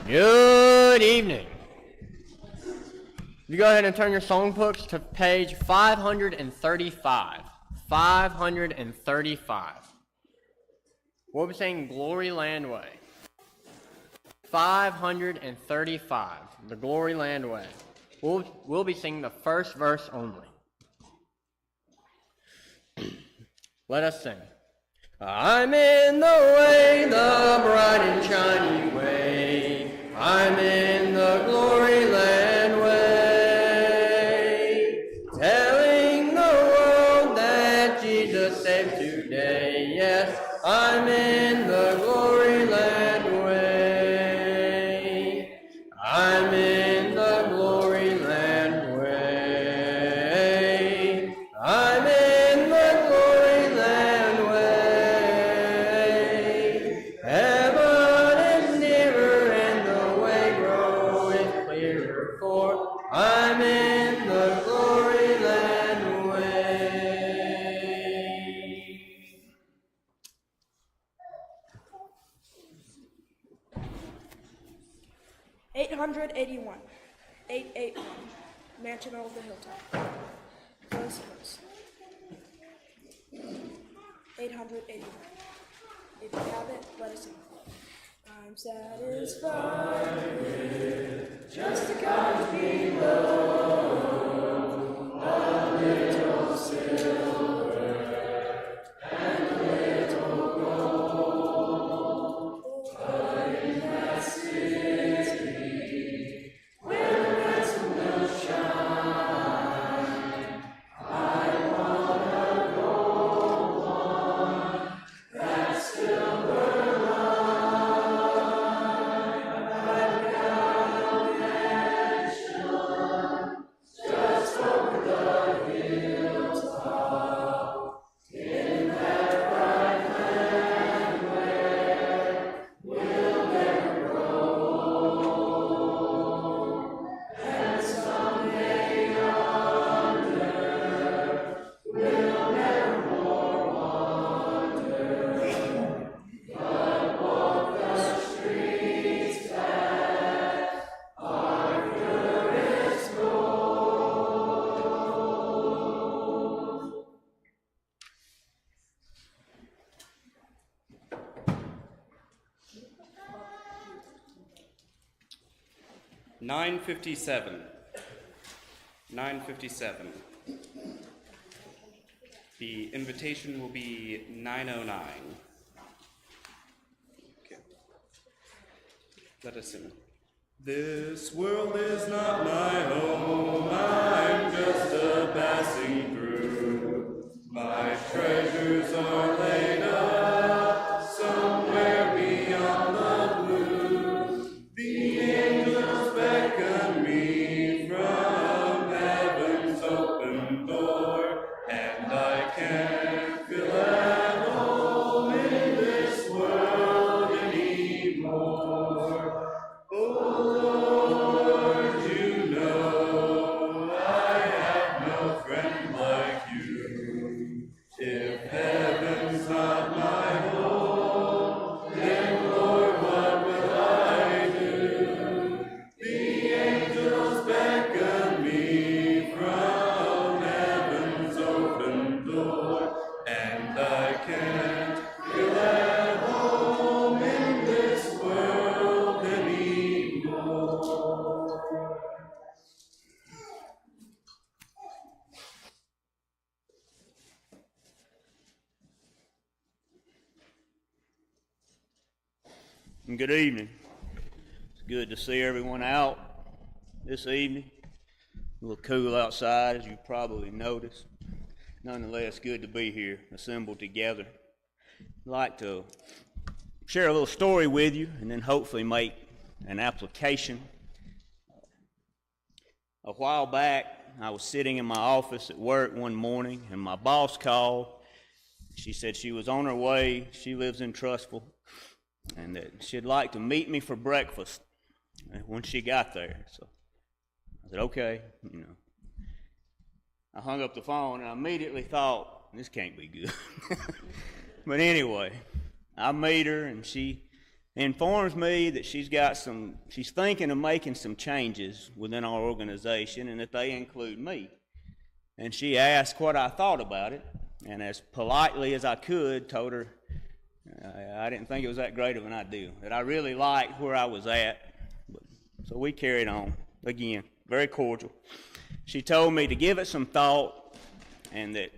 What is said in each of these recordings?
Good evening. You go ahead and turn your songbooks to page 535. 535. We'll be saying Glory Land Way. 535, the Glory Land Way. We'll be singing the first verse only. Let us sing. I'm in the way, the bright and shiny way. I'm in the glory land way. Telling the world that Jesus saved today. Yes, I'm in the glory land way. I'm in the glory land way. I'm in the glory land way. Heaven is nearer and the way groweth clearer, for I'm in the glory land way. 881, 881, Mansion over the Hilltop. Close verse. 881. If you have it, let us sing. I'm satisfied with just a God below, a little silver and a little gold. But in that city where the ransom will shine, I want a gold one, that silver line. I've got a mansion just over the hilltop, in that bright land where we'll never grow, and someday yonder we'll never more wander, but walk the streets that are purest gold. 957. 957. The invitation will be 909. Okay. Let us sing. This world is not my home, I'm just a passing through. My treasures are laid up somewhere beyond the blue. The angels beckon me from heaven's open door, and I can't feel at home in this world anymore. Oh Lord, you know I have no friend like you. If heaven's not my home, then Lord, what will I do? The angels beckon me from heaven's open door, and I can't feel at home in this world anymore. Good evening. It's good to see everyone out this evening. A little cool outside, as you probably noticed. Nonetheless, good to be here, assembled together. I'd like to share a little story with you and then hopefully make an application. A while back, I was sitting in my office at work one morning, and my boss called. She said she was on her way. She lives in Trussville, and that she'd like to meet me for breakfast when she got there. So I said, okay, I hung up the phone, and I immediately thought, this can't be good. But anyway, I met her, and she informs me that she's thinking of making some changes within our organization and that they include me. And she asked what I thought about it, and as politely as I could, told her I didn't think it was that great of an idea, that I really liked where I was at. So we carried on. Again, very cordial. She told me to give it some thought and that,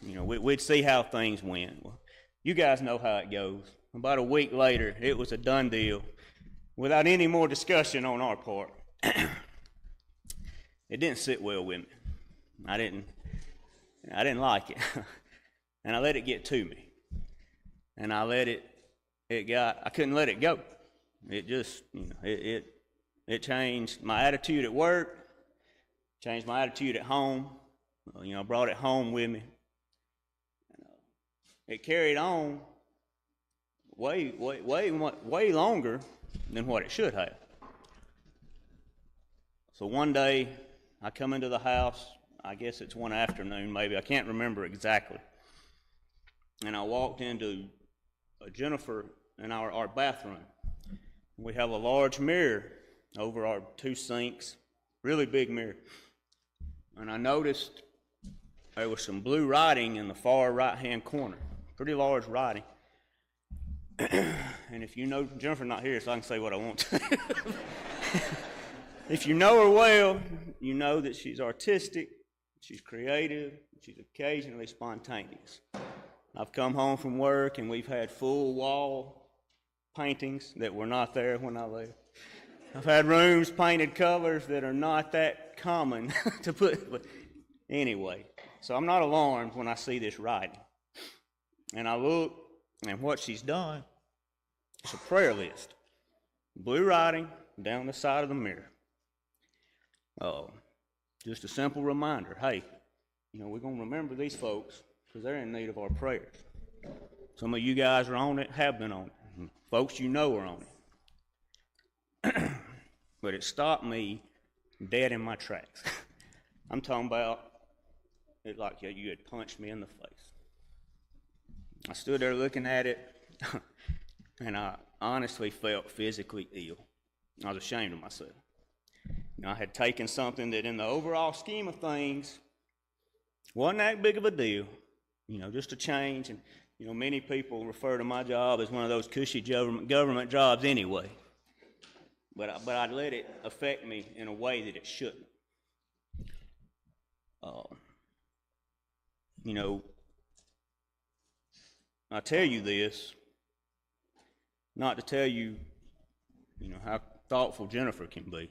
we'd see how things went. Well, you guys know how it goes. About a week later, it was a done deal without any more discussion on our part. It didn't sit well with me. I didn't like it. And I let it get to me. And I couldn't let it go. It just, it changed my attitude at work, changed my attitude at home. I brought it home with me. It carried on way longer than what it should have. So one day, I come into the house, I guess it's one afternoon maybe, I can't remember exactly. And I walked into Jennifer in our bathroom. We have a large mirror over our two sinks, really big mirror. And I noticed there was some blue writing in the far right-hand corner, pretty large writing. And if you know, Jennifer's not here, so I can say what I want to. If you know her well, you know that she's artistic, she's creative, she's occasionally spontaneous. I've come home from work and we've had full wall paintings that were not there when I left. I've had rooms painted colors that are not that common to put, but anyway. So I'm not alarmed when I see this writing. And I look, and what she's done is a prayer list. Blue writing down the side of the mirror. Just a simple reminder, hey, we're going to remember these folks because they're in need of our prayers. Some of you guys are on it, have been on it. Folks you know are on it. But it stopped me dead in my tracks. I'm talking about it like you had punched me in the face. I stood there looking at it, and I honestly felt physically ill. I was ashamed of myself. I had taken something that in the overall scheme of things wasn't that big of a deal, just a change. And, many people refer to my job as one of those cushy government jobs anyway. But I let it affect me in a way that it shouldn't. I tell you this, not to tell you, how thoughtful Jennifer can be,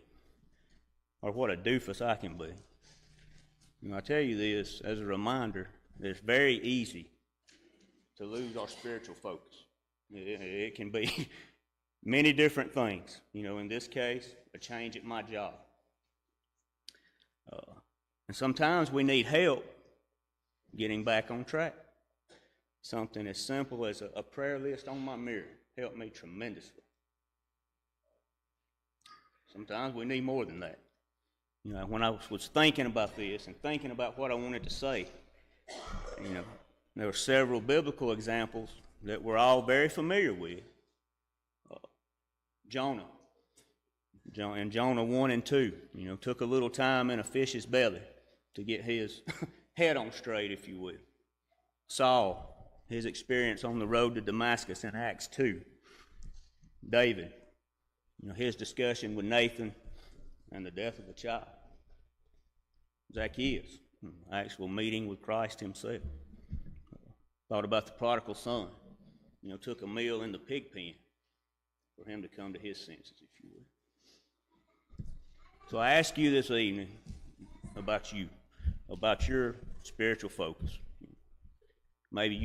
or what a doofus I can be. I tell you this as a reminder that it's very easy to lose our spiritual focus. It can be many different things. In this case, a change at my job. And sometimes we need help getting back on track. Something as simple as a prayer list on my mirror helped me tremendously. Sometimes we need more than that. When I was thinking about this and thinking about what I wanted to say, there were several biblical examples that we're all very familiar with. Jonah. In Jonah 1 and 2, took a little time in a fish's belly to get his head on straight, if you will. Saul, his experience on the road to Damascus in Acts 2. David, his discussion with Nathan and the death of a child. Zacchaeus, actual meeting with Christ himself. Thought about the prodigal son, took a meal in the pig pen for him to come to his senses, if you will. So I ask you this evening about you, about your spiritual focus. Maybe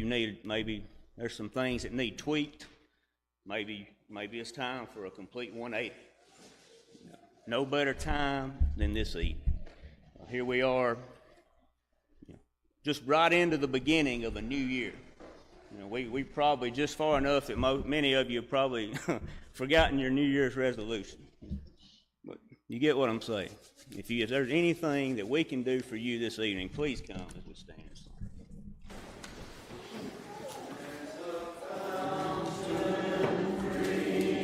there's some things that need tweaked. Maybe it's time for a complete 180. No better time than this evening. Here we are, just right into the beginning of a new year. We probably just far enough that many of you have probably forgotten your New Year's resolution. But you get what I'm saying. If there's anything that we can do for you this evening, please come as we stand. Free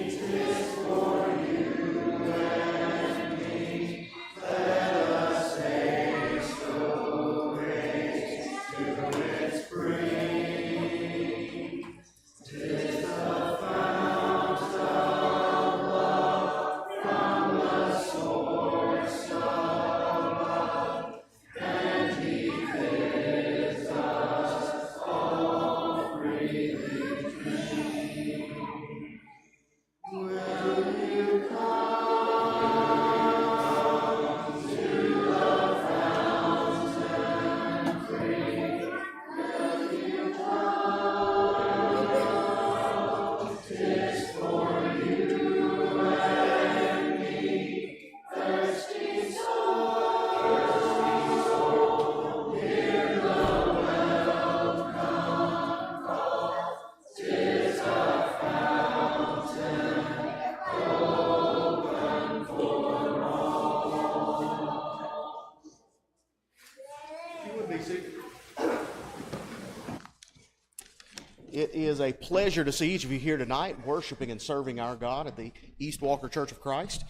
is a pleasure to see each of you here tonight worshiping and serving our God at the East Walker Church of Christ.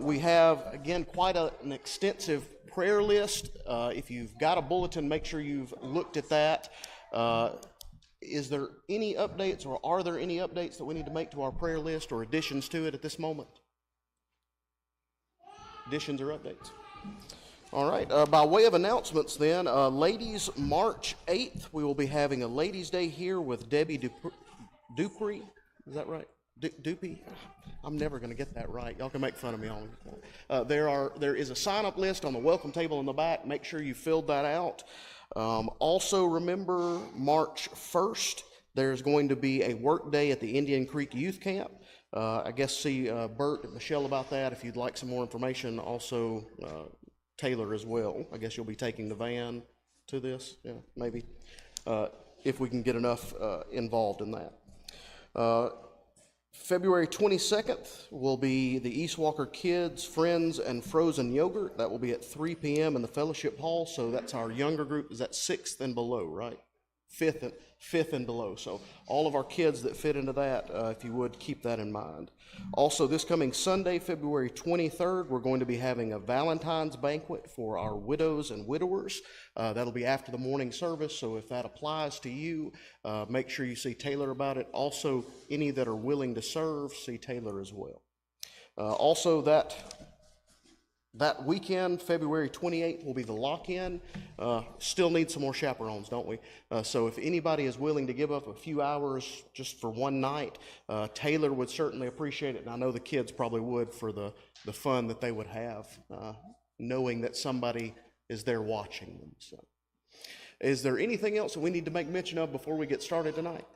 We have, again, quite an extensive prayer list. If you've got a bulletin, make sure you've looked at that. Is there any updates, or are there any updates that we need to make to our prayer list or additions to it at this moment? Additions or updates? All right, by way of announcements then, ladies, March 8th, we will be having a Ladies' Day here with Debbie Dupree. Is that right? Dupie? I'm never going to get that right. Y'all can make fun of me all. There is a sign-up list on the welcome table in the back. Make sure you filled that out. Also remember, March 1st, there's going to be a work day at the Indian Creek Youth Camp. I guess see Bert and Michelle about that if you'd like some more information. Also, Taylor as well. I guess you'll be taking the van to this, yeah, maybe, if we can get enough involved in that. February 22nd will be the East Walker Kids, Friends, and Frozen Yogurt. That will be at 3 p.m. in the Fellowship Hall, so that's our younger group. Is that 6th and below, right? 5th and below. So all of our kids that fit into that, if you would, keep that in mind. Also, this coming Sunday, February 23rd, we're going to be having a Valentine's banquet for our widows and widowers. That'll be after the morning service, so if that applies to you, make sure you see Taylor about it. Also, any that are willing to serve, see Taylor as well. Also, that weekend, February 28th, will be the lock-in. Still need some more chaperones, don't we? So if anybody is willing to give up a few hours just for one night, Taylor would certainly appreciate it, and I know the kids probably would for the fun that they would have, knowing that somebody is there watching them. So, is there anything else that we need to make mention of before we get started tonight?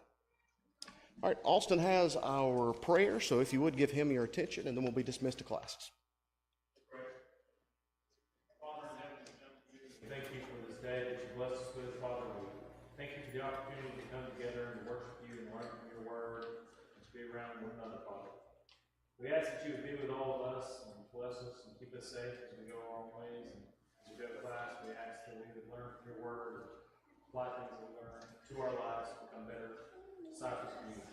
All right, Austin has our prayer, so if you would give him your attention, and then we'll be dismissed to classes. Thank you for this day that you bless us with, Father. We thank you for the opportunity to come together and worship you and learn from your word and to be around one another, Father. We ask that you would be with all of us and bless us and keep us safe as we go our own ways. And as we go to class, we ask that we would learn from your word and apply things that we learn to our lives to become better disciples of you.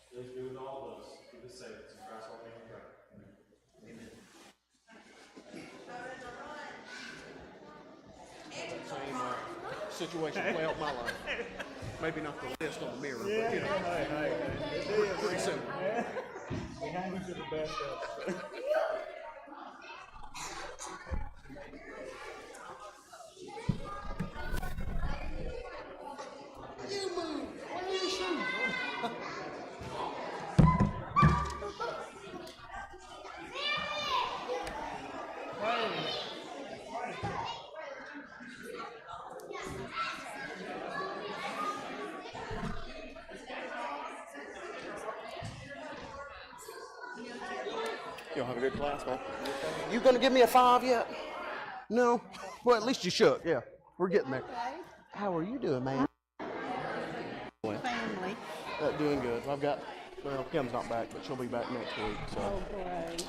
Please be with all of us. Keep us safe. It's in Christ's holy name we pray. Amen. Same situation play out my life. Maybe not the list on the mirror, but you know, pretty simple. Behind you to the best of us. You move. Where are your shoes? You'll have a good class, man. You gonna give me a 5 yet? No? Well, at least you should. Yeah, we're getting there. How are you doing, man? Family. Doing good. I've got, well, Kim's not back, but she'll be back next week. So. Oh, great.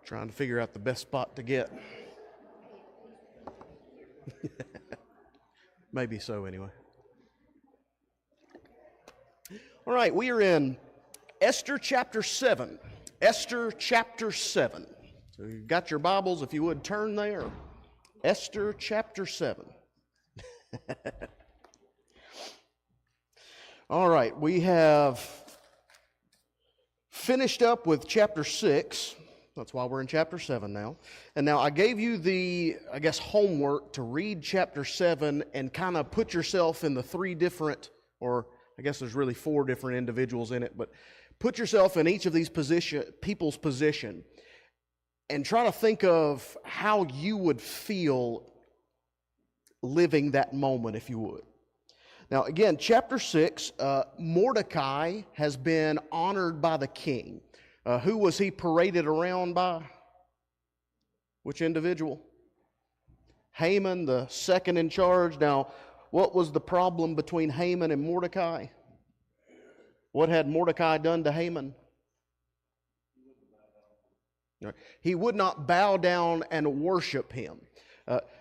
Trying to figure out the best spot to get. Maybe so, anyway. All right, we are in Esther chapter 7. Esther chapter 7. So you've got your Bibles, if you would turn there. Esther chapter 7. All right, we have finished up with chapter 6. That's why we're in chapter 7 now. And now I gave you the, homework to read chapter 7 and kind of put yourself in the 3 different, or I guess there's really 4 different individuals in it, but put yourself in each of these people's position and try to think of how you would feel living that moment, if you would. Now, again, chapter 6, Mordecai has been honored by the king. Who was he paraded around by? Which individual? Haman, the second in charge. Now, what was the problem between Haman and Mordecai? What had Mordecai done to Haman? He would not bow down and worship him.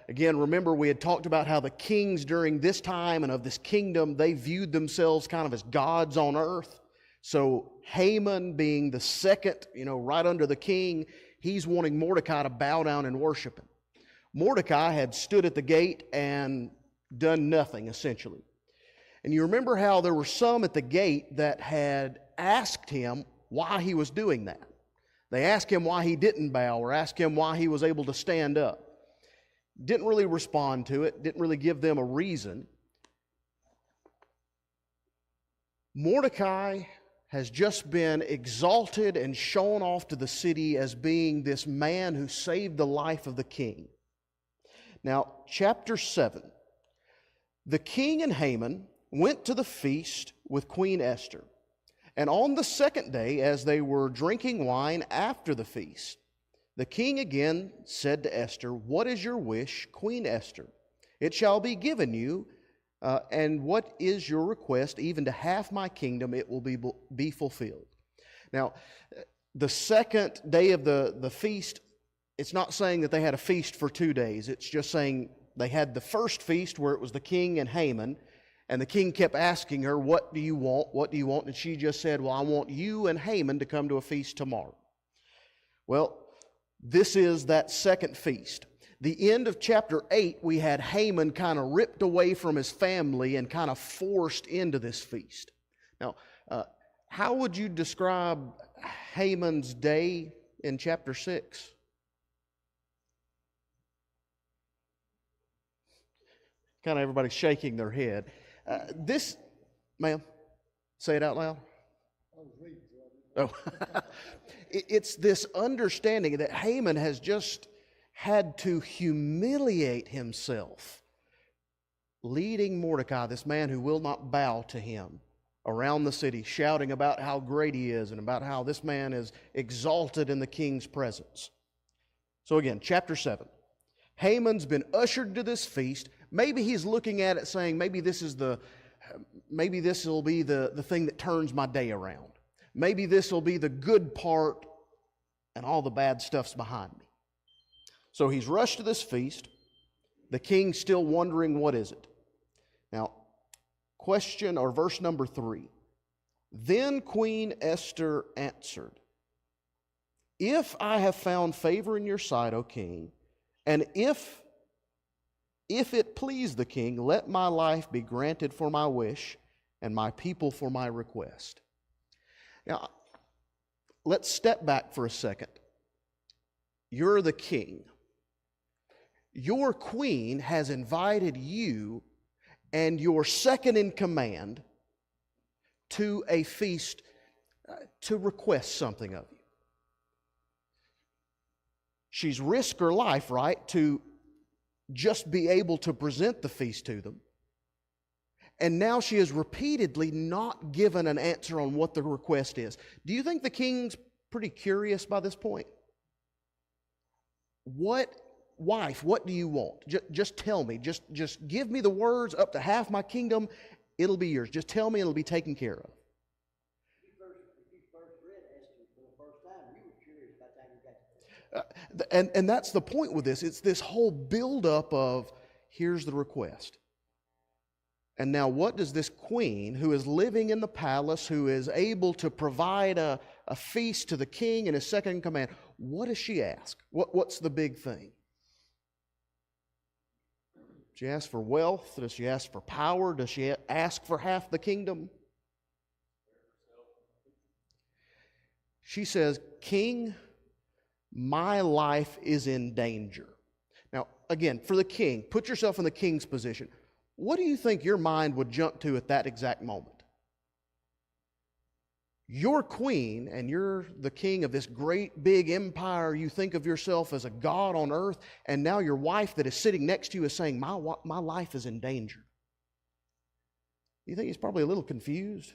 Again, remember we had talked about how the kings during this time and of this kingdom, they viewed themselves kind of as gods on earth. So Haman being the second, right under the king, he's wanting Mordecai to bow down and worship him. Mordecai had stood at the gate and done nothing, essentially. And you remember how there were some at the gate that had asked him why he was doing that. They asked him why he didn't bow or asked him why he was able to stand up. Didn't really respond to it, didn't really give them a reason. Mordecai has just been exalted and shown off to the city as being this man who saved the life of the king. Now, chapter 7. The king and Haman went to the feast with Queen Esther. And on the second day, as they were drinking wine after the feast, the king again said to Esther, "What is your wish, Queen Esther? It shall be given you. And what is your request? Even to half my kingdom, it will be fulfilled." Now, the second day of the feast, it's not saying that they had a feast for 2 days. It's just saying they had the first feast where it was the king and Haman. And the king kept asking her, "What do you want? What do you want?" And she just said, "Well, I want you and Haman to come to a feast tomorrow." Well, this is that second feast. The end of chapter 8, we had Haman kind of ripped away from his family and kind of forced into this feast. Now, how would you describe Haman's day in chapter 6? Kind of everybody shaking their head. Ma'am, say it out loud. Oh, it's this understanding that Haman has just had to humiliate himself, leading Mordecai, this man who will not bow to him, around the city, shouting about how great he is and about how this man is exalted in the king's presence. So again, chapter 7. Haman's been ushered to this feast. Maybe he's looking at it saying, maybe this will be the thing that turns my day around. Maybe this will be the good part and all the bad stuff's behind me. So he's rushed to this feast. The king's still wondering, what is it? Now, question or verse number 3. Then Queen Esther answered, "If I have found favor in your sight, O king, and if it please the king, let my life be granted for my wish and my people for my request." Now, let's step back for a second. You're the king. Your queen has invited you and your second in command to a feast to request something of you. She's risked her life, right, to just be able to present the feast to them. And now she has repeatedly not given an answer on what the request is. Do you think the king's pretty curious by this point? Wife, what do you want? Just tell me. Just give me the words. Up to half my kingdom, it'll be yours. Just tell me, it'll be taken care of. And that's the point with this. It's this whole buildup of, here's the request. And now what does this queen, who is living in the palace, who is able to provide a feast to the king and his second in command, what does she ask? What's the big thing? Does she ask for wealth? Does she ask for power? Does she ask for half the kingdom? She says, "King, my life is in danger." Now, again, for the king, put yourself in the king's position. What do you think your mind would jump to at that exact moment? You're queen and you're the king of this great big empire. You think of yourself as a god on earth, and now your wife that is sitting next to you is saying, my life is in danger. You think he's probably a little confused?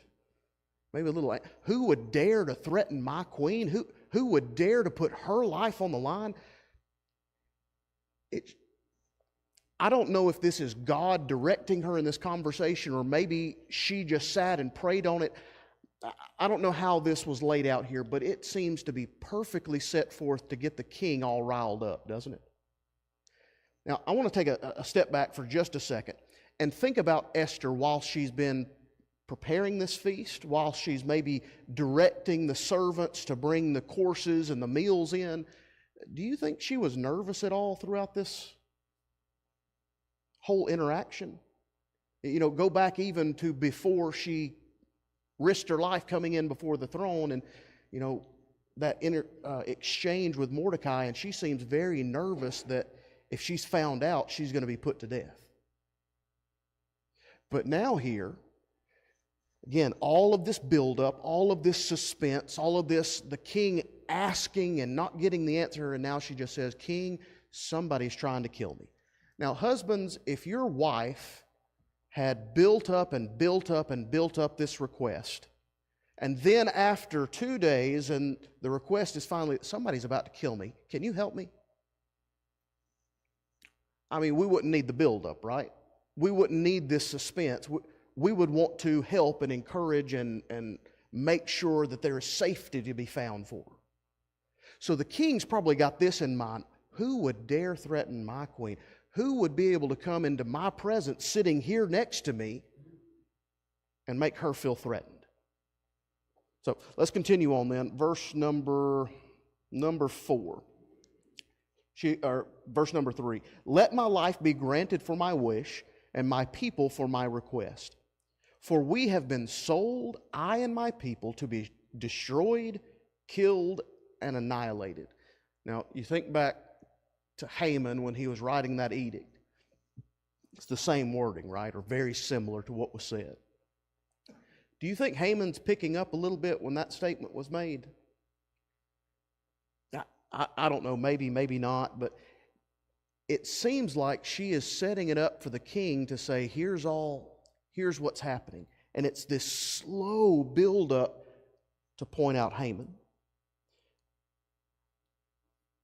maybe a little, who would dare to threaten my queen? Who would dare to put her life on the line? I don't know if this is God directing her in this conversation, or maybe she just sat and prayed on it. I don't know how this was laid out here, but it seems to be perfectly set forth to get the king all riled up, doesn't it? Now, I want to take a step back for just a second and think about Esther while she's been preparing this feast, while she's maybe directing the servants to bring the courses and the meals in. Do you think she was nervous at all throughout this whole interaction? You know, go back even to before she risked her life coming in before the throne, and, you know, that exchange with Mordecai, and she seems very nervous that if she's found out, she's going to be put to death. But now here, again, all of this buildup, all of this suspense, all of this, the king asking and not getting the answer, and now she just says, "King, somebody's trying to kill me." Now, husbands, if your wife had built up and built up and built up this request, and then after 2 days, and the request is finally, "Somebody's about to kill me, can you help me?" I mean, we wouldn't need the buildup, right? We wouldn't need this suspense. We would want to help and encourage and make sure that there is safety to be found for her. So the king's probably got this in mind. Who would dare threaten my queen? Who would be able to come into my presence sitting here next to me and make her feel threatened? So let's continue on then. Verse number 4. Verse number 3. "Let my life be granted for my wish, and my people for my request. For we have been sold, I and my people, to be destroyed, killed, and annihilated." Now, you think back to Haman when he was writing that edict. It's the same wording, right? Or very similar to what was said. Do you think Haman's picking up a little bit when that statement was made? I don't know, maybe not, but it seems like she is setting it up for the king to say, here's what's happening. And it's this slow build-up to point out Haman.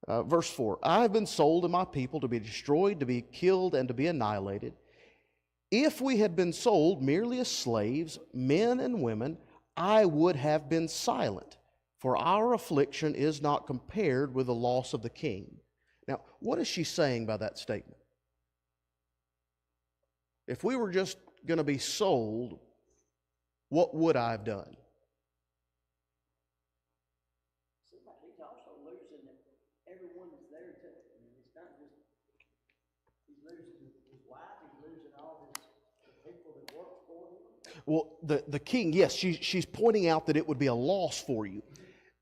Verse 4, "I have been sold and my people to be destroyed, to be killed, and to be annihilated. If we had been sold merely as slaves, men and women, I would have been silent, for our affliction is not compared with the loss of the king." Now, what is she saying by that statement? If we were just going to be sold, what would I have done? Seems like he's also losing everyone that's there too. I mean, it's not just he's losing his wife, he's losing all the people that work for him. Well, the king, yes, she's pointing out that it would be a loss for you.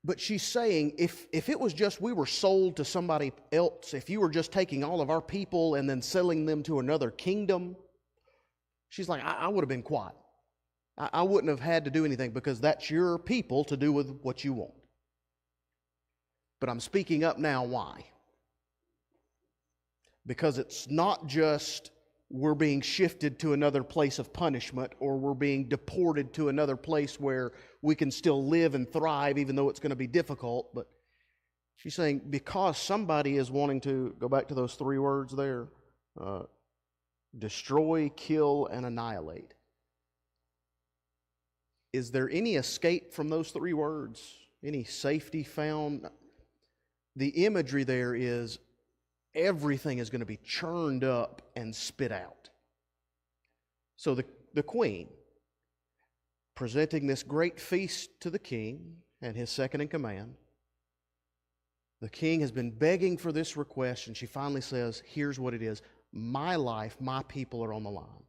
But she's saying, if it was just we were sold to somebody else, if you were just taking all of our people and then selling them to another kingdom, she's like, I would have been quiet. I wouldn't have had to do anything because that's your people to do with what you want. But I'm speaking up now. Why? Because it's not just we're being shifted to another place of punishment, or we're being deported to another place where we can still live and thrive even though it's going to be difficult. But she's saying because somebody is wanting to, go back to those 3 words there, destroy, kill, and annihilate. Is there any escape from those 3 words? Any safety found? The imagery there is everything is going to be churned up and spit out. So the queen, presenting this great feast to the king and his second in command, the king has been begging for this request, and she finally says, here's what it is. My life, my people are on the line.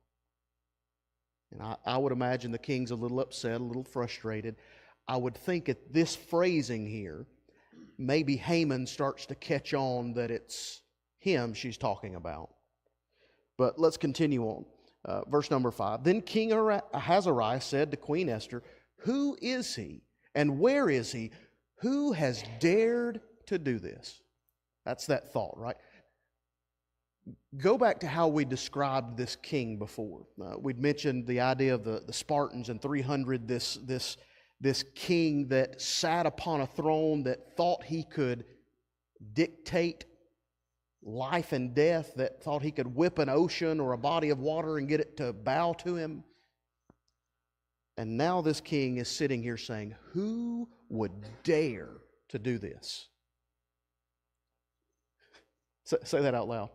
And I would imagine the king's a little upset, a little frustrated. I would think at this phrasing here, maybe Haman starts to catch on that it's him she's talking about. But let's continue on. Verse number 5. "Then King Ahasuerus said to Queen Esther, who is he and where is he? Who has dared to do this?" That's that thought, right? Go back to how we described this king before. We'd mentioned the idea of the Spartans and 300, this this king that sat upon a throne that thought he could dictate life and death, that thought he could whip an ocean or a body of water and get it to bow to him. And now this king is sitting here saying, who would dare to do this? Say that out loud.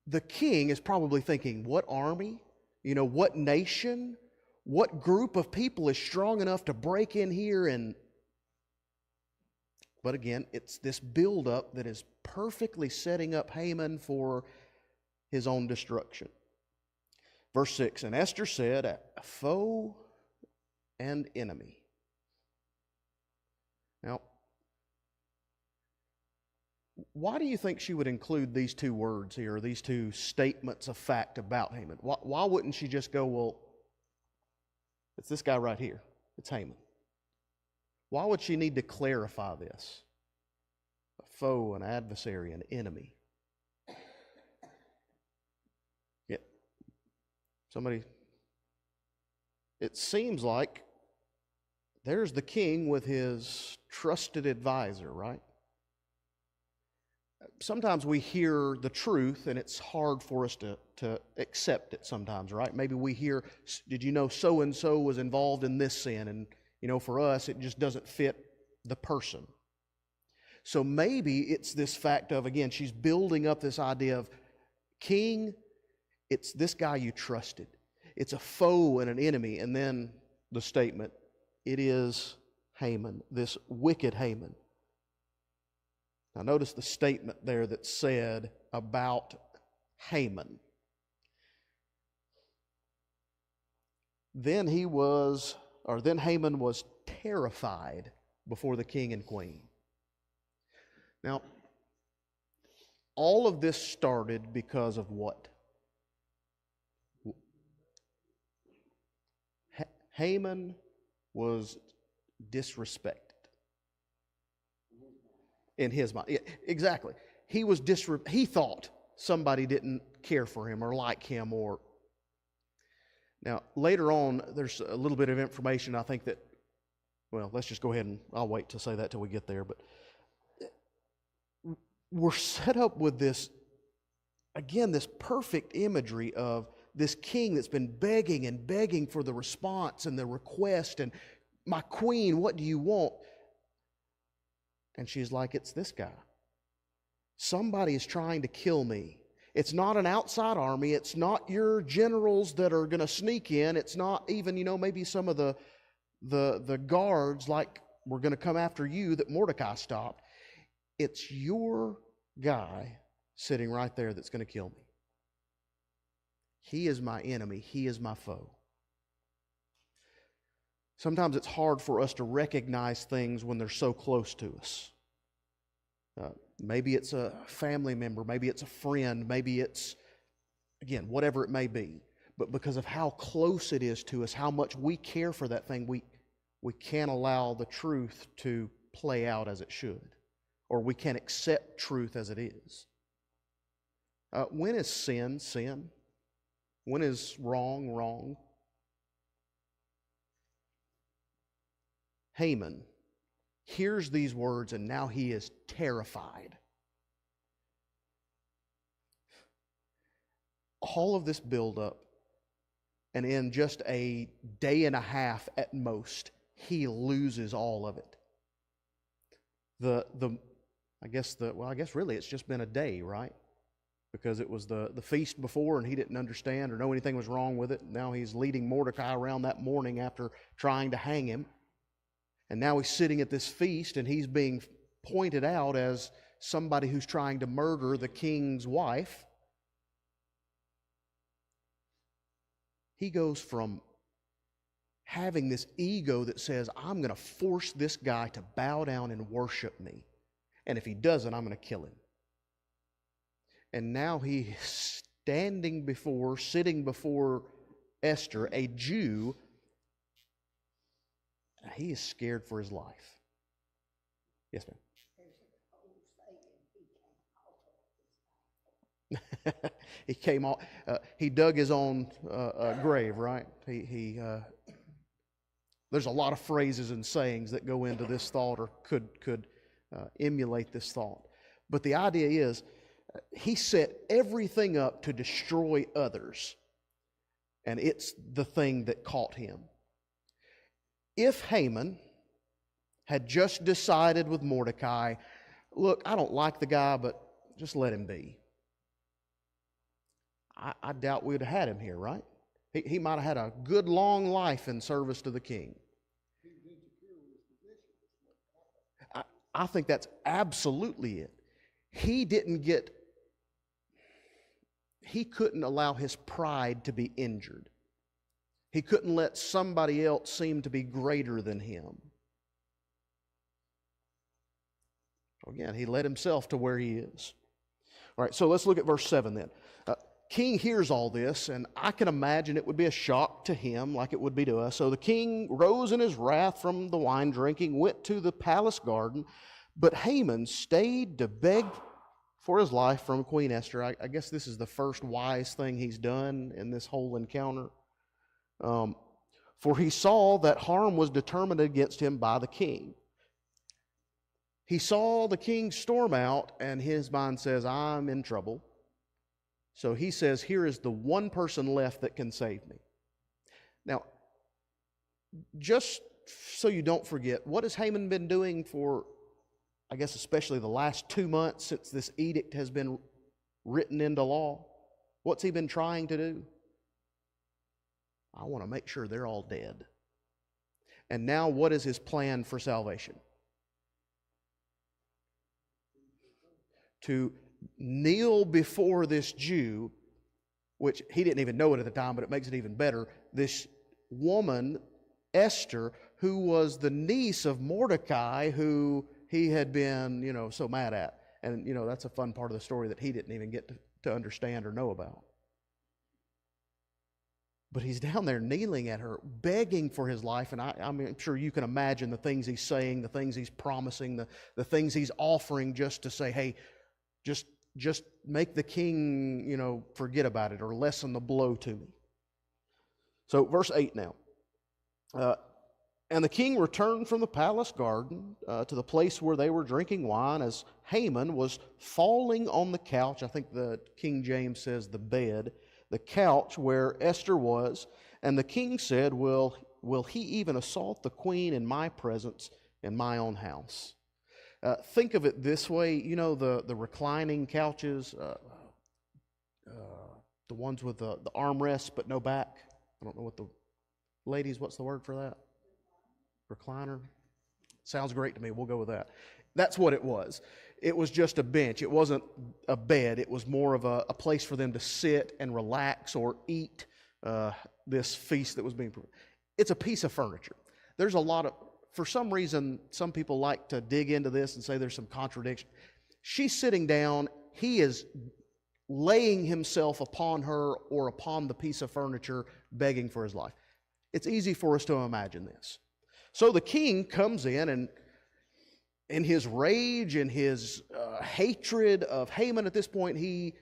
The king is probably thinking, what army? What nation? What group of people is strong enough to break in here and... But again, it's this buildup that is perfectly setting up Haman for his own destruction. Verse 6, and Esther said, a foe and enemy. Now, why do you think she would include these two words here, these two statements of fact about Haman? Why wouldn't she just go, well, it's this guy right here. It's Haman. Why would she need to clarify this? A foe, an adversary, an enemy. Yeah. Somebody, it seems like there's the king with his trusted advisor, right? Sometimes we hear the truth and it's hard for us to accept it sometimes, right? Maybe we hear, did you know so-and-so was involved in this sin? And for us, it just doesn't fit the person. So maybe it's this fact of, again, she's building up this idea of king, it's this guy you trusted. It's a foe and an enemy. And then the statement, it is Haman, this wicked Haman. Now notice the statement there that's said about Haman. Then Haman was terrified before the king and queen. Now, all of this started because of what? Haman was disrespected. In his mind. Yeah, exactly. He thought somebody didn't care for him or like him or... Now, later on, there's a little bit of information I think that, well, let's just go ahead and I'll wait to say that till we get there. But we're set up with this, again, this perfect imagery of this king that's been begging and begging for the response and the request and, my queen, what do you want? And she's like, it's this guy. Somebody is trying to kill me. It's not an outside army. It's not your generals that are going to sneak in. It's not even, maybe some of the guards like we're going to come after you that Mordecai stopped. It's your guy sitting right there that's going to kill me. He is my enemy. He is my foe. Sometimes it's hard for us to recognize things when they're so close to us. Maybe it's a family member, maybe it's a friend, maybe it's, again, whatever it may be. But because of how close it is to us, how much we care for that thing, we can't allow the truth to play out as it should. Or we can't accept truth as it is. When is sin, sin? When is wrong, wrong? Haman hears these words and now he is terrified. All of this buildup, and in just a day and a half at most, he loses all of it. I guess really it's just been a day, right? Because it was the feast before and he didn't understand or know anything was wrong with it. Now he's leading Mordecai around that morning after trying to hang him. And now he's sitting at this feast and he's being pointed out as somebody who's trying to murder the king's wife. He goes from having this ego that says, I'm going to force this guy to bow down and worship me. And if he doesn't, I'm going to kill him. And now he's sitting before Esther, a Jew. He is scared for his life. Yes, ma'am. He came on. He dug his own grave, right? There's a lot of phrases and sayings that go into this thought, or could emulate this thought. But the idea is, he set everything up to destroy others, and it's the thing that caught him. If Haman had just decided with Mordecai, look, I don't like the guy, but just let him be, I doubt we would have had him here, right? He might have had a good long life in service to the king. I think that's absolutely it. He couldn't allow his pride to be injured. He couldn't let somebody else seem to be greater than him. Again, he led himself to where he is. All right, so let's look at verse 7 then. King hears all this, and I can imagine it would be a shock to him like it would be to us. So the king rose in his wrath from the wine drinking, went to the palace garden, but Haman stayed to beg for his life from Queen Esther. I guess this is the first wise thing he's done in this whole encounter. For he saw that harm was determined against him by the king. He saw the king storm out, and his mind says, I'm in trouble. So he says, here is the one person left that can save me. Now, just so you don't forget, what has Haman been doing for, I guess especially the last 2 months since this edict has been written into law? What's he been trying to do? I want to make sure they're all dead. And now what is his plan for salvation? To kneel before this Jew, which he didn't even know it at the time, but it makes it even better, this woman, Esther, who was the niece of Mordecai, who he had been, so mad at. And, that's a fun part of the story that he didn't even get to understand or know about. But he's down there kneeling at her, begging for his life, and I'm sure you can imagine the things he's saying, the things he's promising, the things he's offering just to say, hey, just make the king, forget about it or lessen the blow to me. So verse 8 now. And the king returned from the palace garden to the place where they were drinking wine as Haman was falling on the couch. I think the King James says the bed, the couch where Esther was. And the king said, will he even assault the queen in my presence in my own house? Think of it this way, the reclining couches, the ones with the armrests but no back. I don't know what's the word for that? Recliner? Sounds great to me. We'll go with that. That's what it was. It was just a bench. It wasn't a bed. It was more of a place for them to sit and relax or eat this feast that was being prepared. It's a piece of furniture. There's a lot of... For some reason, some people like to dig into this and say there's some contradiction. She's sitting down. He is laying himself upon her or upon the piece of furniture, begging for his life. It's easy for us to imagine this. So the king comes in, and in his rage and his hatred of Haman at this point, he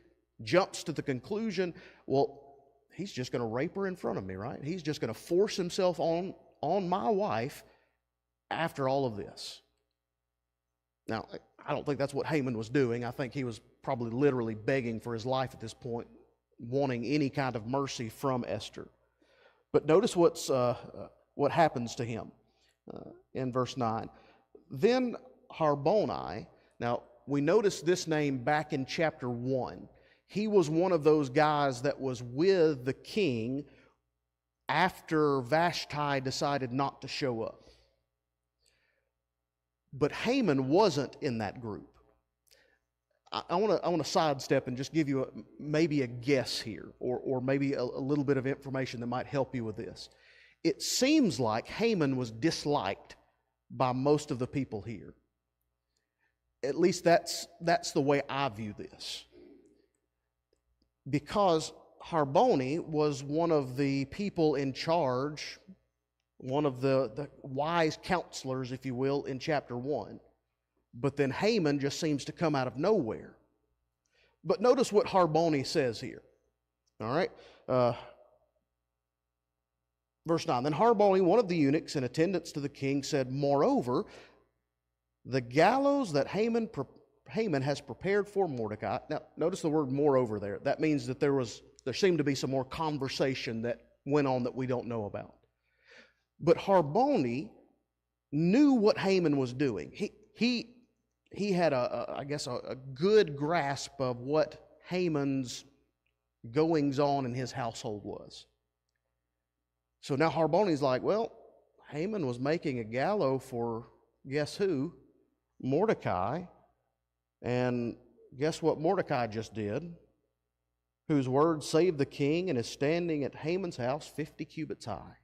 jumps to the conclusion, well, he's just going to rape her in front of me, right? He's just going to force himself on my wife after all of this. Now, I don't think that's what Haman was doing. I think he was probably literally begging for his life at this point, wanting any kind of mercy from Esther. But notice what happens to him in verse 9. Then Harboni, now we notice this name back in chapter 1. He was one of those guys that was with the king after Vashti decided not to show up. But Haman wasn't in that group. I want to sidestep and just give you maybe a guess here, or maybe a little bit of information that might help you with this. It seems like Haman was disliked by most of the people here. At least that's the way I view this. Because Harboni was one of the people in charge, one of the wise counselors, if you will, in chapter 1. But then Haman just seems to come out of nowhere. But notice what Harboni says here. All right? Verse 9, then Harboni, one of the eunuchs in attendance to the king, said, moreover, the gallows that Haman has prepared for Mordecai. Now, notice the word moreover there. That means that there seemed to be some more conversation that went on that we don't know about. But Harboni knew what Haman was doing. He had a good grasp of what Haman's goings on in his household was. So now Harboni's like, well, Haman was making a gallows for guess who? Mordecai. And guess what Mordecai just did? Whose word saved the king and is standing at Haman's house 50 cubits high.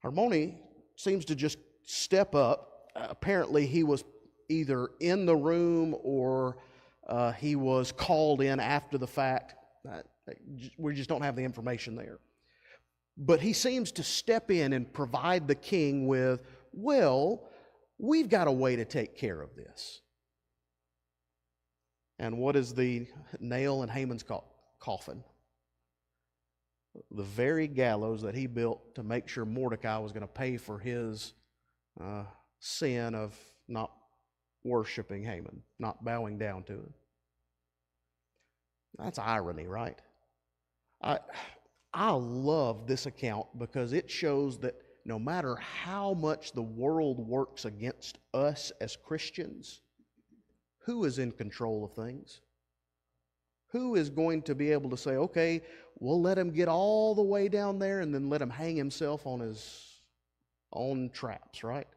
Harboni seems to just step up. Apparently he was either in the room or he was called in after the fact. We just don't have the information there. But he seems to step in and provide the king with, well, we've got a way to take care of this. And what is the nail in Haman's coffin? The very gallows that he built to make sure Mordecai was going to pay for his sin of not worshiping Haman, not bowing down to him. That's irony, right? I love this account because it shows that no matter how much the world works against us as Christians, who is in control of things? Who is going to be able to say, okay, we'll let him get all the way down there and then let him hang himself on his own traps, right?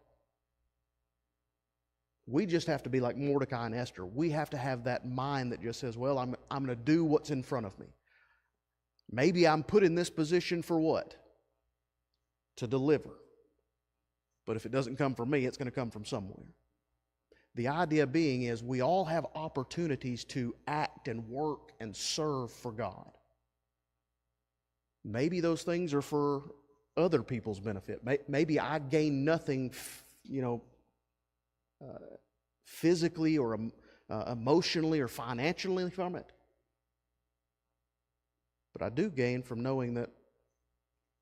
We just have to be like Mordecai and Esther. We have to have that mind that just says, well, I'm going to do what's in front of me. Maybe I'm put in this position for what? To deliver. But if it doesn't come from me, it's going to come from somewhere. The idea being is we all have opportunities to act and work and serve for God. Maybe those things are for other people's benefit. Maybe I gain nothing, physically or emotionally or financially from it. But I do gain from knowing that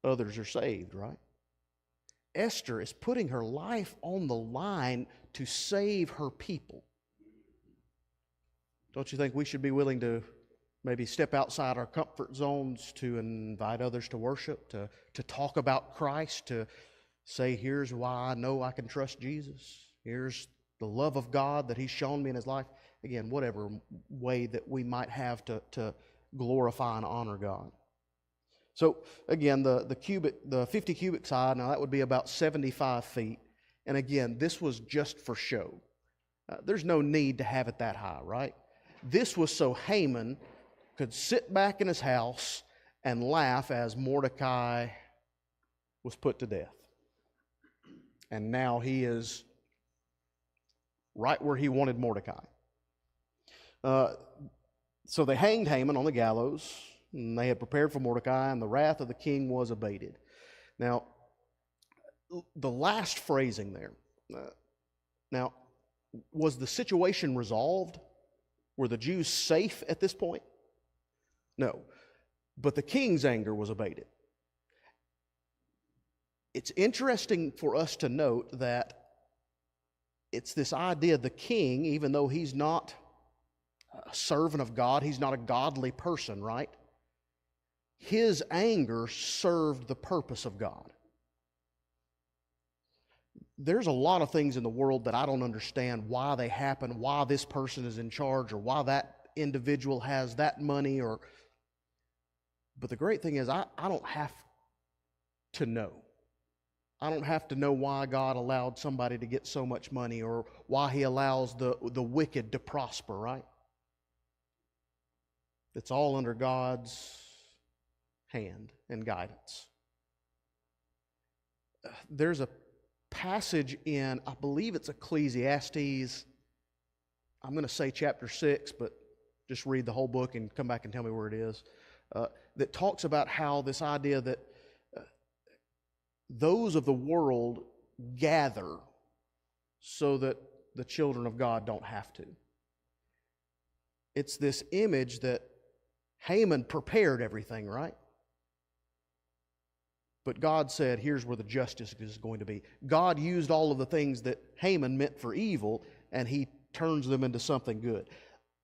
others are saved, right? Esther is putting her life on the line to save her people. Don't you think we should be willing to maybe step outside our comfort zones to invite others to worship, to talk about Christ, to say, here's why I know I can trust Jesus. Here's the love of God that He's shown me in His life. Again, whatever way that we might have to glorify and honor God. So again, the 50 cubic side, now that would be about 75 feet. And again, this was just for show. There's no need to have it that high, right? This was so Haman could sit back in his house and laugh as Mordecai was put to death. And now he is right where he wanted Mordecai. So they hanged Haman on the gallows, and they had prepared for Mordecai, and the wrath of the king was abated. Now, the last phrasing there. Now, was the situation resolved? Were the Jews safe at this point? No. But the king's anger was abated. It's interesting for us to note that it's this idea the king, even though he's not a servant of God, he's not a godly person, right? His anger served the purpose of God. There's a lot of things in the world that I don't understand why they happen, why this person is in charge, or why that individual has that money, but the great thing is I don't have to know. I don't have to know why God allowed somebody to get so much money or why He allows the wicked to prosper, right? It's all under God's hand and guidance. There's a passage in, I believe it's Ecclesiastes, I'm going to say chapter 6, but just read the whole book and come back and tell me where it is, that talks about how this idea that those of the world gather so that the children of God don't have to. it's this image that Haman prepared everything, right? But God said, here's where the justice is going to be. God used all of the things that Haman meant for evil, and he turns them into something good.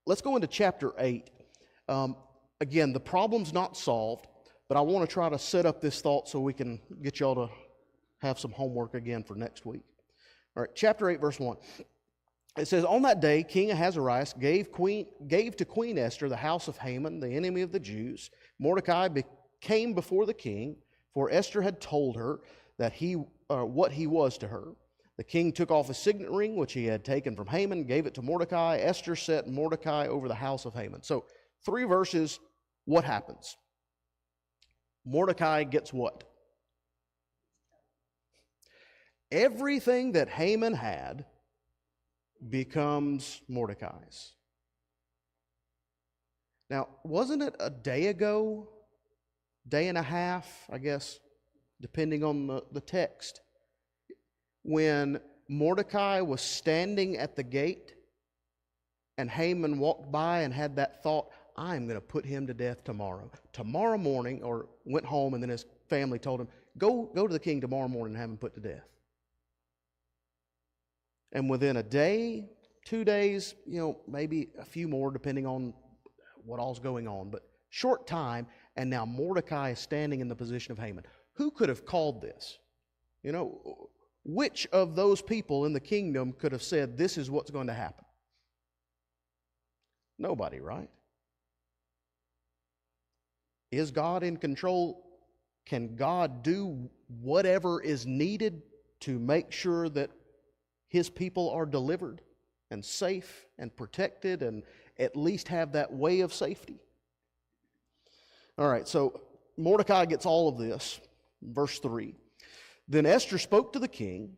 Let's go into chapter 8. Again, the problem's not solved, but I want to try to set up this thought so we can get y'all to have some homework again for next week. All right, chapter 8, verse 1. It says, on that day, King Ahasuerus gave to Queen Esther the house of Haman, the enemy of the Jews. Mordecai came before the king, for Esther had told her that what he was to her. The king took off his signet ring, which he had taken from Haman, gave it to Mordecai. Esther set Mordecai over the house of Haman. So, 3 verses, what happens? Mordecai gets what? Everything that Haman had becomes Mordecai's. Now, wasn't it a day ago, day and a half, I guess, depending on the text, when Mordecai was standing at the gate and Haman walked by and had that thought, I'm going to put him to death tomorrow morning, or went home, and then his family told him, go to the king tomorrow morning and have him put to death. And within a day, 2 days, maybe a few more depending on what all's going on, but short time, and now Mordecai is standing in the position of Haman. Who could have called this? Which of those people in the kingdom could have said, this is what's going to happen? Nobody, right? Is God in control? Can God do whatever is needed to make sure that His people are delivered and safe and protected and at least have that way of safety? All right, so Mordecai gets all of this. Verse 3. Then Esther spoke to the king.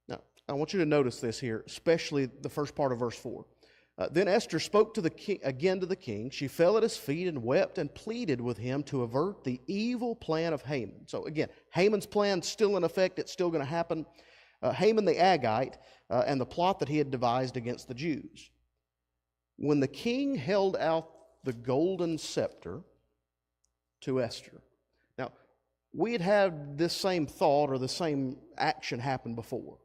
Now, I want you to notice this here, especially the first part of verse 4. Then Esther spoke to the king, again to the king. She fell at his feet and wept and pleaded with him to avert the evil plan of Haman. So again, Haman's plan's still in effect. It's still going to happen. Haman the Agagite and the plot that he had devised against the Jews. When the king held out the golden scepter to Esther. Now, we had had this same thought or the same action happen before.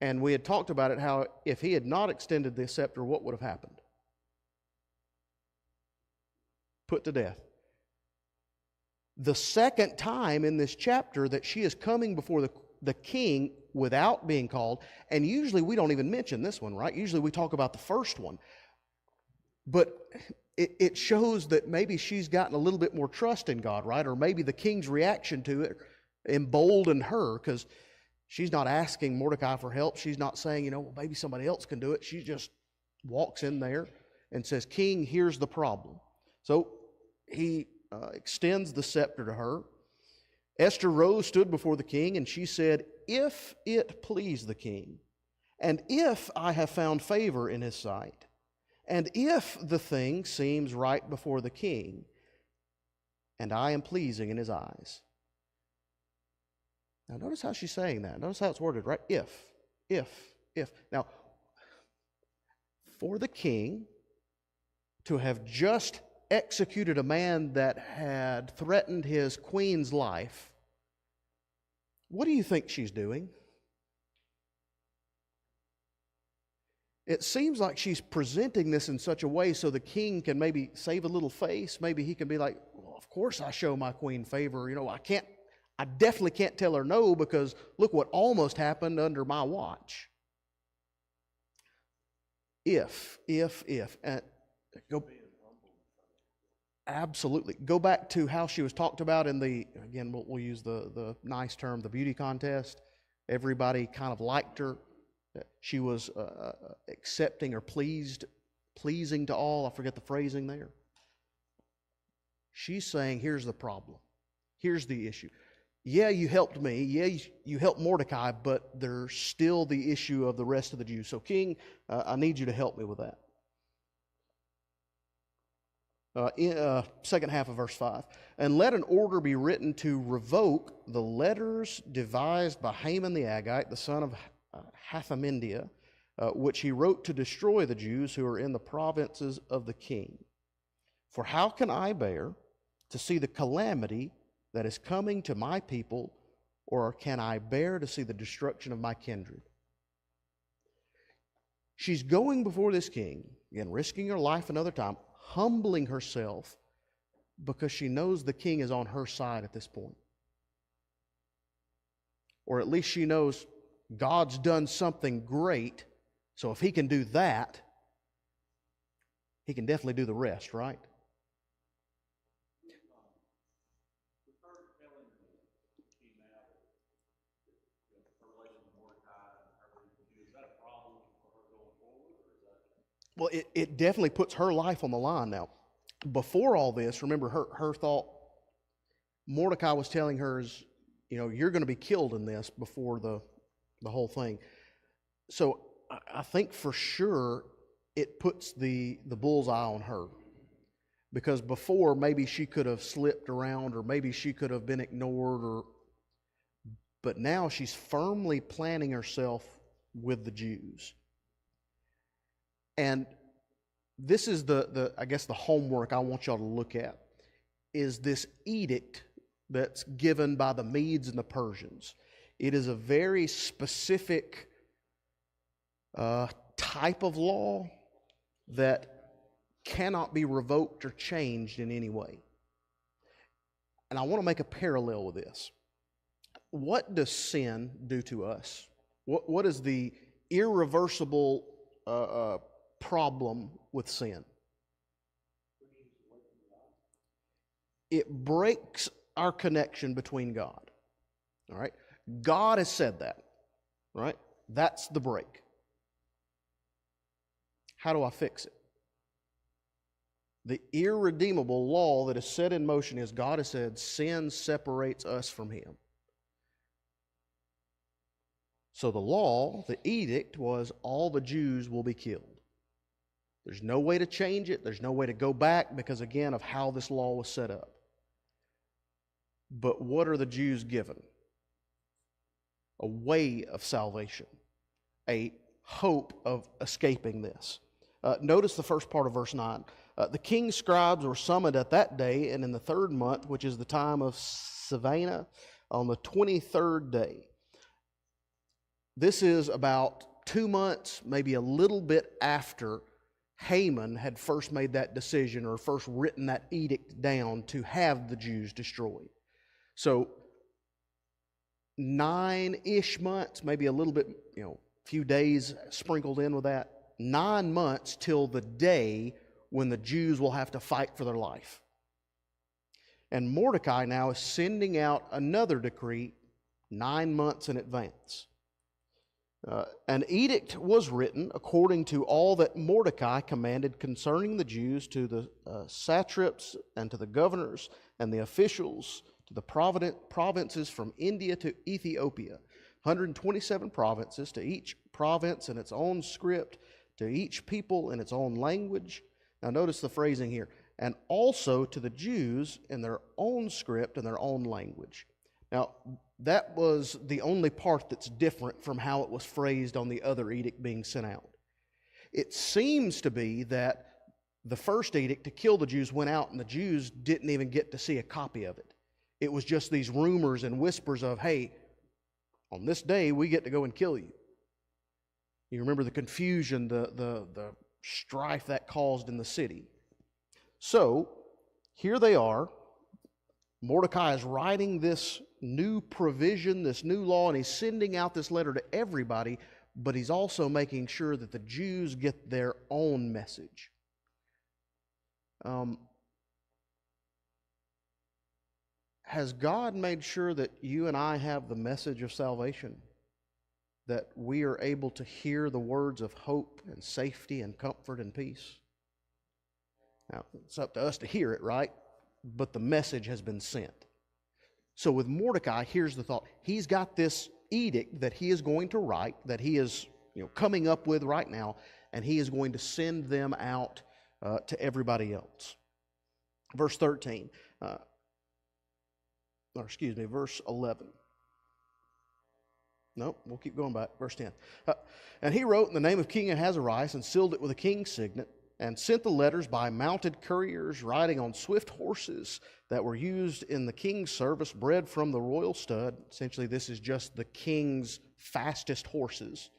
And we had talked about it, how if he had not extended the scepter, what would have happened? Put to death. The second time in this chapter that she is coming before the king without being called, and usually we don't even mention this one, right? Usually we talk about the first one. But it shows that maybe she's gotten a little bit more trust in God, right? Or maybe the king's reaction to it emboldened her, because she's not asking Mordecai for help. She's not saying, well, maybe somebody else can do it. She just walks in there and says, King, here's the problem. So he extends the scepter to her. Esther rose, stood before the king, and she said, if it please the king, and if I have found favor in his sight, and if the thing seems right before the king, and I am pleasing in his eyes. Now, notice how she's saying that. Notice how it's worded, right? If. Now, for the king to have just executed a man that had threatened his queen's life, what do you think she's doing? It seems like she's presenting this in such a way so the king can maybe save a little face. Maybe he can be like, well, of course I show my queen favor. I definitely can't tell her no, because look what almost happened under my watch. If. Go. Absolutely. Go back to how she was talked about in again, we'll use the nice term, the beauty contest. Everybody kind of liked her. She was accepting or pleasing to all. I forget the phrasing there. She's saying, here's the problem. Here's the issue. Yeah, you helped me. Yeah, you helped Mordecai, but there's still the issue of the rest of the Jews. So, King, I need you to help me with that. Second half of verse 5. And let an order be written to revoke the letters devised by Haman the Agagite, the son of Hathamendia, which he wrote to destroy the Jews who are in the provinces of the king. For how can I bear to see the calamity that is coming to my people, or can I bear to see the destruction of my kindred? She's going before this king, again, risking her life another time, humbling herself because she knows the king is on her side at this point. Or at least she knows God's done something great, so if he can do that, he can definitely do the rest, right? Well, it definitely puts her life on the line now. Before all this, remember her thought, Mordecai was telling her, you're going to be killed in this before the whole thing. So I think for sure it puts the bullseye on her. Because before, maybe she could have slipped around, or maybe she could have been ignored, but now she's firmly planting herself with the Jews. And this is I guess the homework I want y'all to look at, is this edict that's given by the Medes and the Persians. It is a very specific type of law that cannot be revoked or changed in any way. And I want to make a parallel with this. What does sin do to us? What is the irreversible problem with sin? It breaks our connection between God. All right? God has said that. All right? That's the break. How do I fix it? The irredeemable law that is set in motion is God has said sin separates us from Him. So the law, the edict, was all the Jews will be killed. There's no way to change it. There's no way to go back because, again, of how this law was set up. But what are the Jews given? A way of salvation, a hope of escaping this. Notice the first part of verse 9. The king's scribes were summoned at that day, and in the 3rd month, which is the time of Sivan, on the 23rd day. This is about 2 months, maybe a little bit after Haman had first made that decision or first written that edict down to have the Jews destroyed. So 9-ish months, maybe a little bit, few days sprinkled in with that. 9 months till the day when the Jews will have to fight for their life. And Mordecai now is sending out another decree 9 months in advance. An edict was written according to all that Mordecai commanded concerning the Jews to the satraps and to the governors and the officials, to the provinces from India to Ethiopia. 127 provinces, to each province in its own script, to each people in its own language. Now notice the phrasing here. And also to the Jews in their own script and their own language. Now, that was the only part that's different from how it was phrased on the other edict being sent out. It seems to be that the first edict to kill the Jews went out and the Jews didn't even get to see a copy of it. It was just these rumors and whispers of, hey, on this day we get to go and kill you. You remember the confusion, the strife that caused in the city. So, here they are. Mordecai is writing this new provision, this new law, and he's sending out this letter to everybody, but he's also making sure that the Jews get their own message. Has God made sure that you and I have the message of salvation? That we are able to hear the words of hope and safety and comfort and peace? Now, it's up to us to hear it, right? But the message has been sent. So with Mordecai, here's the thought. He's got this edict that he is going to write, that he is coming up with right now, and he is going to send them out to everybody else. Verse 13, verse 11. No, we'll keep going back. Verse 10. And he wrote in the name of King Ahasuerus and sealed it with a king's signet and sent the letters by mounted couriers riding on swift horses that were used in the king's service, bred from the royal stud. Essentially, this is just the king's fastest horses,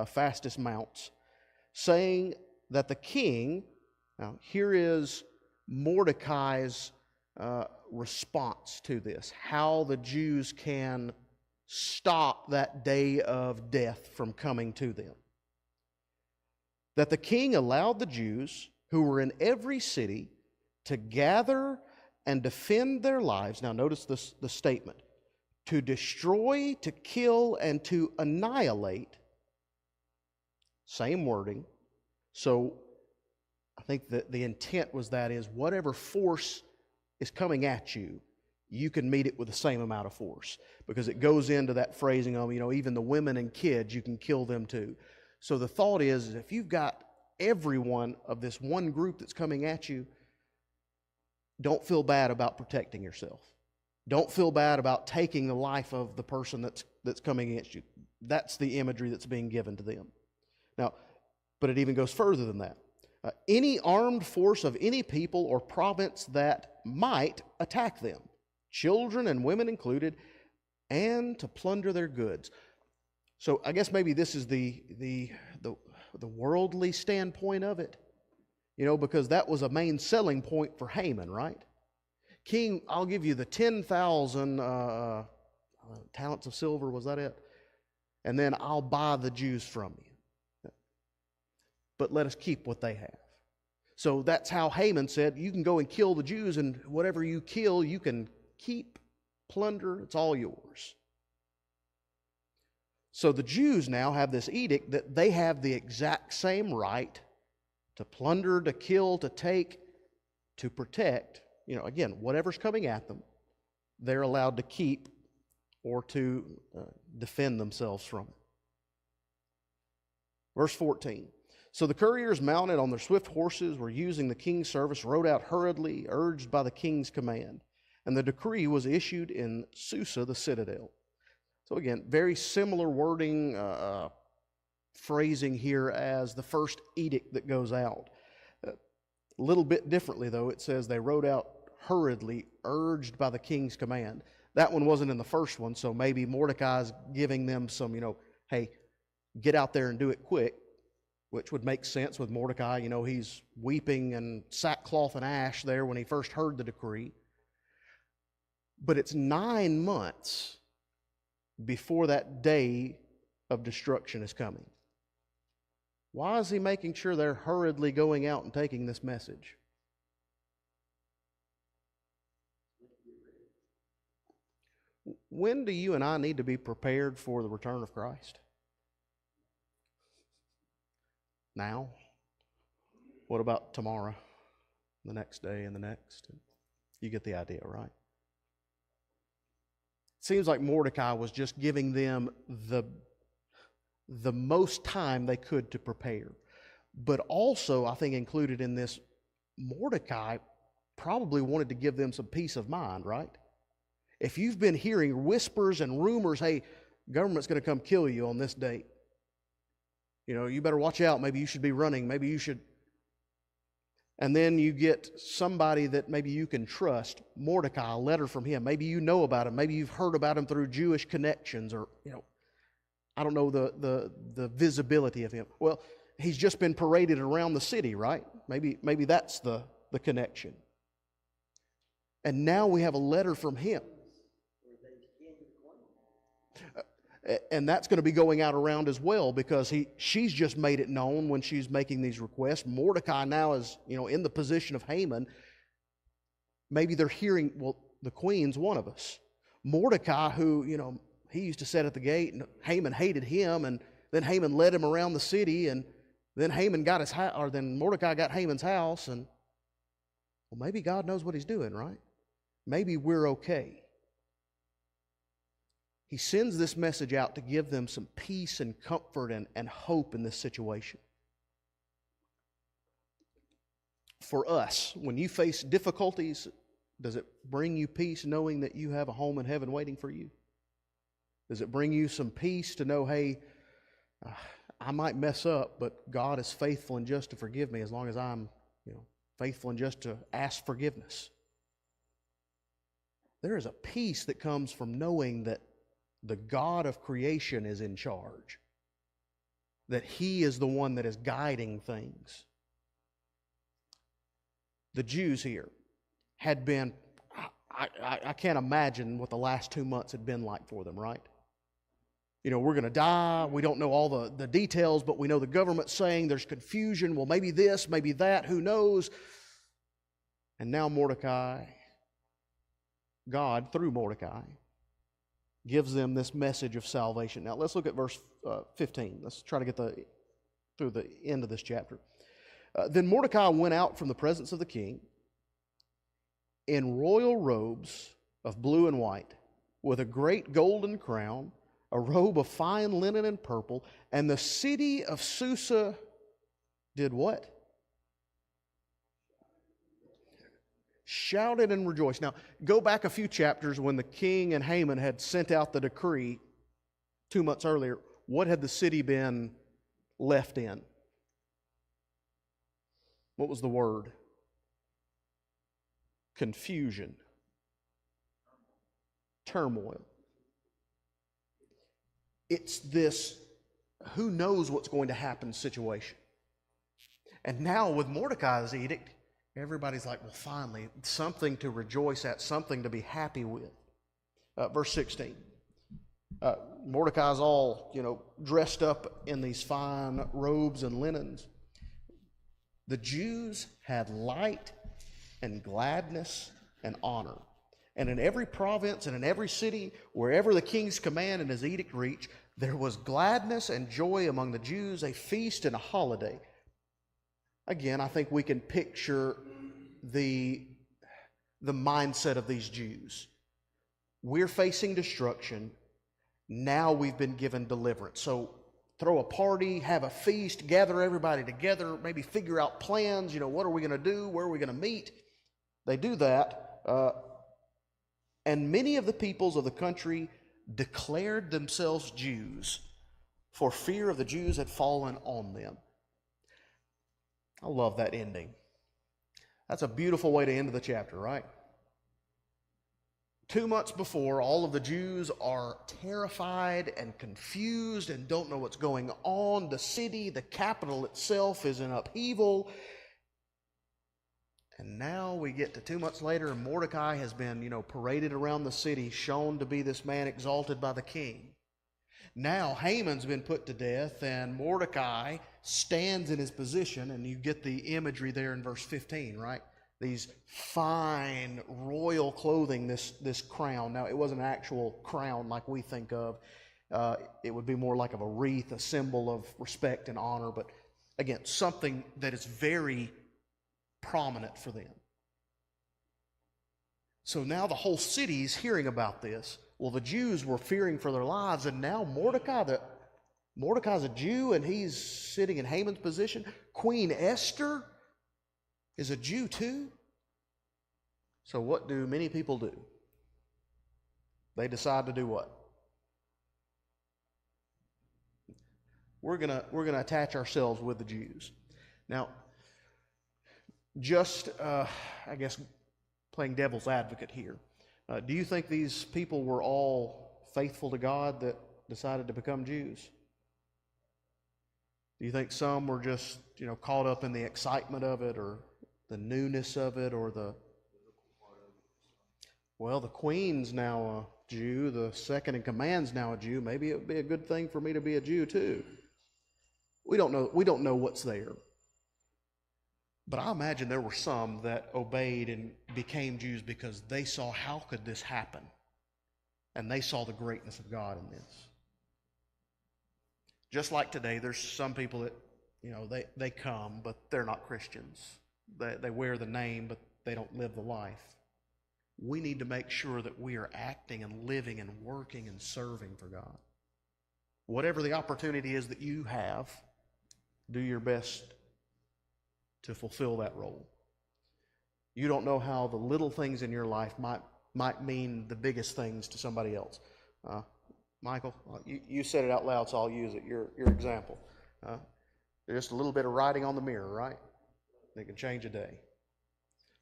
fastest mounts, saying that the king, now here is Mordecai's response to this, how the Jews can stop that day of death from coming to them. That the king allowed the Jews who were in every city to gather and defend their lives. Now notice this, the statement, to destroy, to kill, and to annihilate. Same wording. So I think that the intent was that is whatever force is coming at you, you can meet it with the same amount of force, because it goes into that phrasing of, even the women and kids, you can kill them too. So the thought is if you've got everyone of this one group that's coming at you, don't feel bad about protecting yourself. Don't feel bad about taking the life of the person that's coming against you. That's the imagery that's being given to them. Now, but it even goes further than that. Any armed force of any people or province that might attack them, children and women included, and to plunder their goods. So I guess maybe this is the worldly standpoint of it, because that was a main selling point for Haman, right? King, I'll give you the 10,000 talents of silver, was that it? And then I'll buy the Jews from you. But let us keep what they have. So that's how Haman said, you can go and kill the Jews, and whatever you kill, you can keep, plunder, it's all yours. So the Jews now have this edict that they have the exact same right to plunder, to kill, to take, to protect. Again, whatever's coming at them, they're allowed to keep or to defend themselves from it. Verse 14. So the couriers mounted on their swift horses were using the king's service, rode out hurriedly, urged by the king's command. And the decree was issued in Susa, the citadel. So again, very similar wording, phrasing here as the first edict that goes out. A little bit differently, though. It says they rode out hurriedly, urged by the king's command. That one wasn't in the first one, so maybe Mordecai's giving them some, hey, get out there and do it quick, which would make sense with Mordecai. He's weeping and sackcloth and ash there when he first heard the decree. But it's 9 months before that day of destruction is coming. Why is he making sure they're hurriedly going out and taking this message? When do you and I need to be prepared for the return of Christ? Now? What about tomorrow, the next day, and the next? You get the idea, right? It seems like Mordecai was just giving them the most time they could to prepare. But also, I think included in this, Mordecai probably wanted to give them some peace of mind, right? If you've been hearing whispers and rumors, hey, government's going to come kill you on this date, you better watch out. Maybe you should be running. Maybe you should. And then you get somebody that maybe you can trust, Mordecai, a letter from him. Maybe you know about him. Maybe you've heard about him through Jewish connections, or, I don't know the visibility of him. Well, he's just been paraded around the city, right? Maybe that's the connection. And now we have a letter from him. And that's going to be going out around as well, because she's just made it known when she's making these requests. Mordecai now is, in the position of Haman. Maybe they're hearing, well, the queen's one of us. Mordecai, who, he used to sit at the gate, and Haman hated him, and then Haman led him around the city, and then Haman got his house, or then Mordecai got Haman's house, and well, maybe God knows what he's doing, right? Maybe we're okay. He sends this message out to give them some peace and comfort and hope in this situation. For us, when you face difficulties, does it bring you peace knowing that you have a home in heaven waiting for you? Does it bring you some peace to know, hey, I might mess up, but God is faithful and just to forgive me as long as I'm, faithful and just to ask forgiveness? There is a peace that comes from knowing that the God of creation is in charge, that He is the one that is guiding things. The Jews here had been, I can't imagine what the last 2 months had been like for them, right? We're going to die. We don't know all the details, but we know the government's saying there's confusion. Well, maybe this, maybe that, who knows? And now Mordecai, God, through Mordecai, gives them this message of salvation. Now, let's look at verse 15. Let's try to get through the end of this chapter. Then Mordecai went out from the presence of the king in royal robes of blue and white, with a great golden crown, a robe of fine linen and purple, and the city of Susa did what? Shouted and rejoiced. Now, go back a few chapters when the king and Haman had sent out the decree 2 months earlier. What had the city been left in? What was the word? Confusion. Turmoil. It's this who knows what's going to happen situation. And now with Mordecai's edict, everybody's like, well, finally, something to rejoice at, something to be happy with. Verse 16. Mordecai's all, dressed up in these fine robes and linens. The Jews had light and gladness and honor. And in every province and in every city, wherever the king's command and his edict reached, there was gladness and joy among the Jews, a feast and a holiday. Again, I think we can picture the mindset of these Jews. We're facing destruction. Now we've been given deliverance. So throw a party, have a feast, gather everybody together, maybe figure out plans. What are we going to do? Where are we going to meet? They do that. And many of the peoples of the country declared themselves Jews, for fear of the Jews had fallen on them. I love that ending. That's a beautiful way to end the chapter, right? 2 months before, all of the Jews are terrified and confused and don't know what's going on. The city, the capital itself, is in upheaval. And now we get to 2 months later, and Mordecai has been, paraded around the city, shown to be this man exalted by the king. Now Haman's been put to death, and Mordecai stands in his position, and you get the imagery there in verse 15, right? These fine royal clothing, this crown. Now, it wasn't an actual crown like we think of. It would be more like of a wreath, a symbol of respect and honor, but again, something that is very prominent for them. So now the whole city is hearing about this. Well, the Jews were fearing for their lives, and now Mordecai's a Jew, and he's sitting in Haman's position. Queen Esther is a Jew too. So what do many people do? They decide to do what? We're gonna attach ourselves with the Jews. Now, just I guess playing devil's advocate here. Do you think these people were all faithful to God that decided to become Jews? Do you think some were just, caught up in the excitement of it, or the newness of it, or the queen's now a Jew, the second in command's now a Jew. Maybe it would be a good thing for me to be a Jew too. We don't know what's there. But I imagine there were some that obeyed and became Jews because they saw, how could this happen? And they saw the greatness of God in this. Just like today, there's some people that, they come, but they're not Christians. They wear the name, but they don't live the life. We need to make sure that we are acting and living and working and serving for God. Whatever the opportunity is that you have, do your best to fulfill that role. You don't know how the little things in your life might mean the biggest things to somebody else. Michael, you said it out loud, so I'll use it. Your example. Just a little bit of writing on the mirror, right? It can change a day.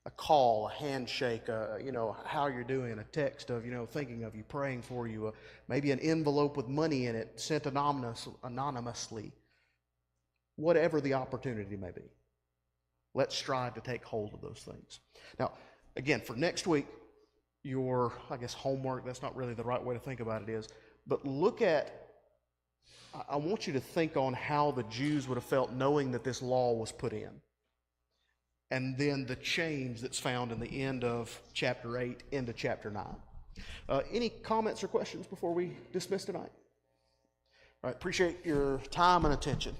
A call, a handshake, how you're doing, a text of, thinking of you, praying for you, maybe an envelope with money in it sent anonymously. Whatever the opportunity may be. Let's strive to take hold of those things. Now, again, for next week, your, homework, that's not really the right way to think about it is, but I want you to think on how the Jews would have felt knowing that this law was put in. And then the change that's found in the end of chapter 8 into chapter 9. Any comments or questions before we dismiss tonight? All right, appreciate your time and attention.